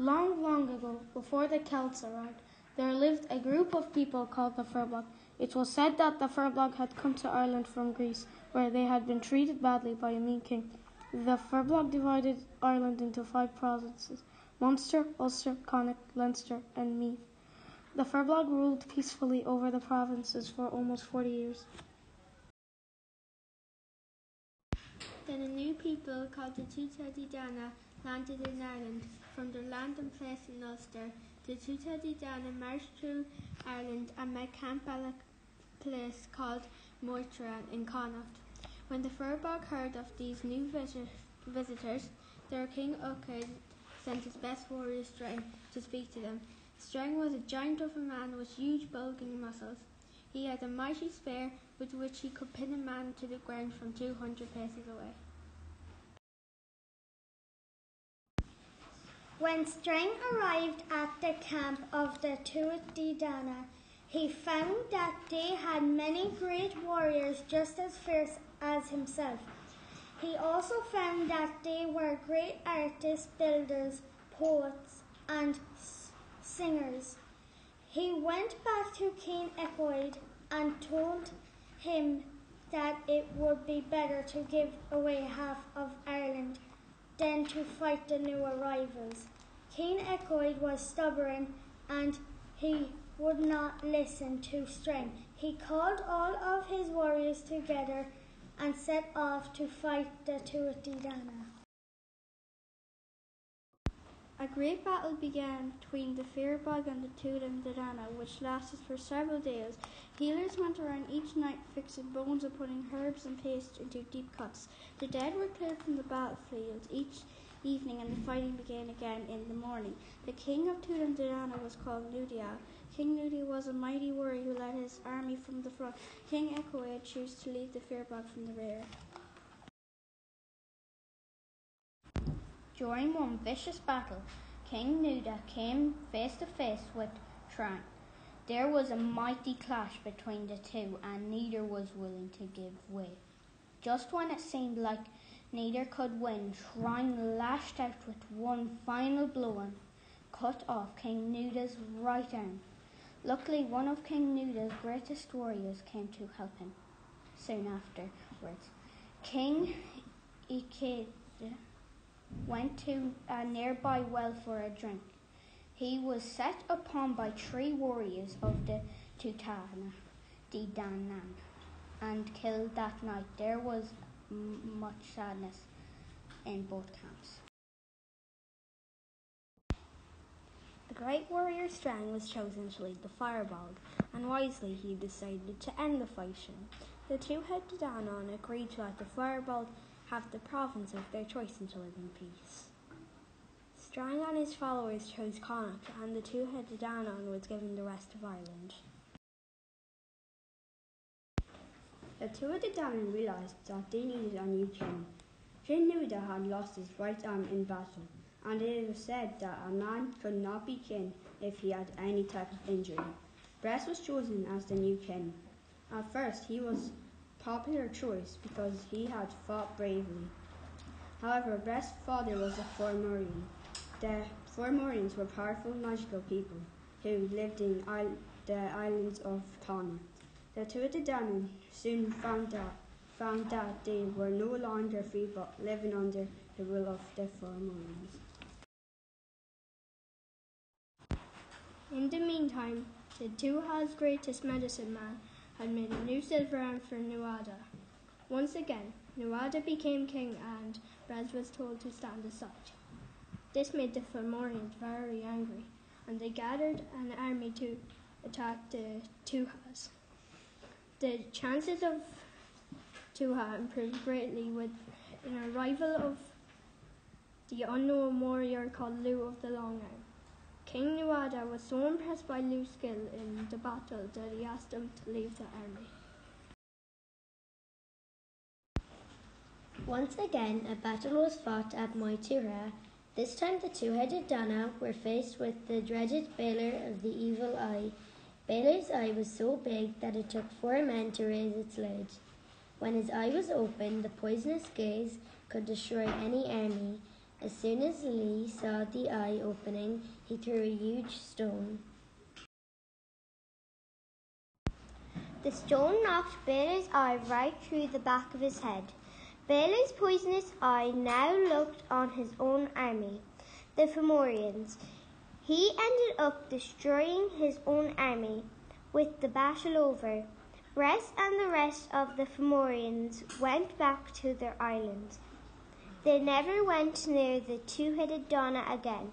Long, long ago, before the Celts arrived, there lived a group of people called the Firbolg. It was said that the Firbolg had come to Ireland from Greece, where they had been treated badly by a mean king. The Firbolg divided Ireland into 5 provinces: Munster, Ulster, Connacht, Leinster and Meath. The Firbolg ruled peacefully over the provinces for almost 40 years. Then a new people called the Tuatha Dé Danann landed in Ireland. From their landing place in Ulster, the Tuatha Dé Danann marched through Ireland and made camp at a place called Moytran in Connacht. When the Firbolg heard of these new visitors, their king Ochaid sent his best warrior Strang to speak to them. Strang was a giant of a man with huge bulging muscles. He had a mighty spear with which he could pin a man to the ground from 200 paces away. When Strang arrived at the camp of the Tuatha Dé Danann, he found that they had many great warriors just as fierce as himself. He also found that they were great artists, builders, poets, and singers. He went back to King Echoed and told him that it would be better to give away half of Ireland than to fight the new arrivals. King Echoed was stubborn and he would not listen to Strang. He called all of his warriors together and set off to fight the Tuatha Dé Danann. A great battle began between the Firbolg and the Tuatha Dé Danann, which lasted for several days. Healers went around each night fixing bones and putting herbs and paste into deep cuts. The dead were cleared from the battlefield each evening, and the fighting began again in the morning. The king of Tuatha Dé Danann was called Nudia. King Nudia was a mighty warrior who led his army from the front. King Echoed chose to lead the Firbolg from the rear. During one vicious battle, King Nuda came face to face with Strang. There was a mighty clash between the two, and neither was willing to give way. Just when it seemed like neither could win, Strang lashed out with one final blow and cut off King Nuda's right arm. Luckily, one of King Nuda's greatest warriors came to help him. Soon afterwards, King Echoed went to a nearby well for a drink. He was set upon by 3 warriors of the Tuatha Dé Danann and killed that night. There was much sadness in both camps. The great warrior Strang was chosen to lead the Firbolg, and wisely he decided to end the fighting. The Tuatha Dé Danann agreed to let the Firbolg have the province of their choice and to live in peace. Strang and his followers chose Connacht, and the Tuatha Dé Danann was given the rest of Ireland. The Tuatha Dé Danann realised that they needed a new king. King Nuda had lost his right arm in battle, and it was said that a man could not be king if he had any type of injury. Bress was chosen as the new king. At first, he was popular choice because he had fought bravely. However, Bress's father was a Fomorian. The Fomorians were powerful magical people who lived in the islands of Connacht. The Tuatha Dé Danann soon found that they were no longer free but living under the rule of the Fomorians. In the meantime, the Tuatha's greatest medicine man had made a new silver arm for Nuada. Once again, Nuada became king and Bress was told to stand aside. This made the Fomorians very angry, and they gathered an army to attack the Tuathas. The chances of Tuatha improved greatly with an arrival of the unknown warrior called Lugh of the Long Arm. King Nuada was so impressed by Lugh's skill in the battle that he asked him to leave the army. Once again, a battle was fought at Moytura. This time the Tuatha Dé Danann were faced with the dreaded Balor of the Evil Eye. Balor's eye was so big that it took 4 men to raise its lid. When his eye was open, the poisonous gaze could destroy any army, As soon as Lee saw the eye opening, he threw a huge stone. The stone knocked Balor's eye right through the back of his head. Balor's poisonous eye now looked on his own army, the Fomorians. He ended up destroying his own army. With the battle over, Bress and the rest of the Fomorians went back to their islands. They never went near the two-headed Donna again.